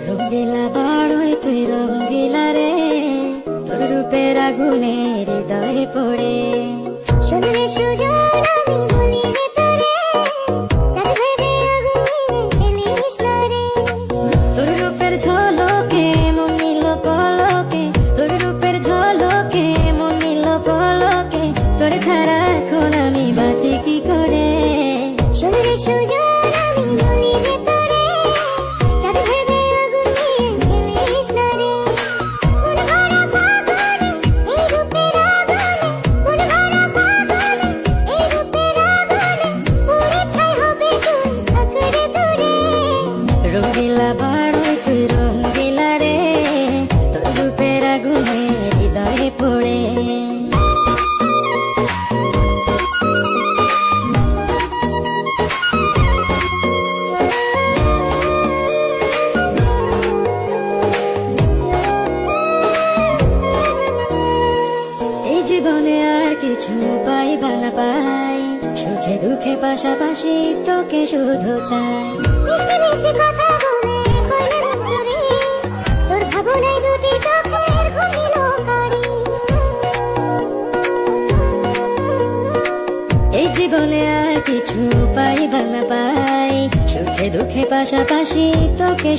রঙ্গিলা বড়ই তুই রঙ্গিলা রে, তোর রূপের আগুনে হৃদয়ে পড়ে। শুনলে সুজন আমি বলি যে তোরে, চাঁদ ভেবে আগুনে ফেলিস না রে। তোর রূপের ঝলকে মন নিল পলকে, তোর রূপের ঝলকে মন নিল পলকে, তোর ছাড়া এখন আমি বাঁচি কি করে। শুনলে সুজন আমি বলি যে তোরে, চাঁদ ভেবে আগুনে ফেলিস না রে। মন ভরা ফাগুনে এই রূপের আগুনে, মন ভরা ফাগুনে এই রূপের আগুনে, পুড়ে ছাই হবে তুই থাকরে দূরে। রঙ্গিলা বড়ই তুই রঙ্গিলা রে, তোর রূপের আগুনে হৃদয়ে পড়ে। এই জীবনে আর কিছু পাইবা না পাই, সুখে দুঃখে পাশাপাশি তোকে শুধু চাই। মিষ্টি মিষ্টি কথা বলে করলে মন চুরি, তোর ভাবনায় দুটি চোখের ঘুমিল কারি। এই জীবনে আর কিছু পাইবা না পাই, সুখে দুঃখে পাশাপাশি তোকে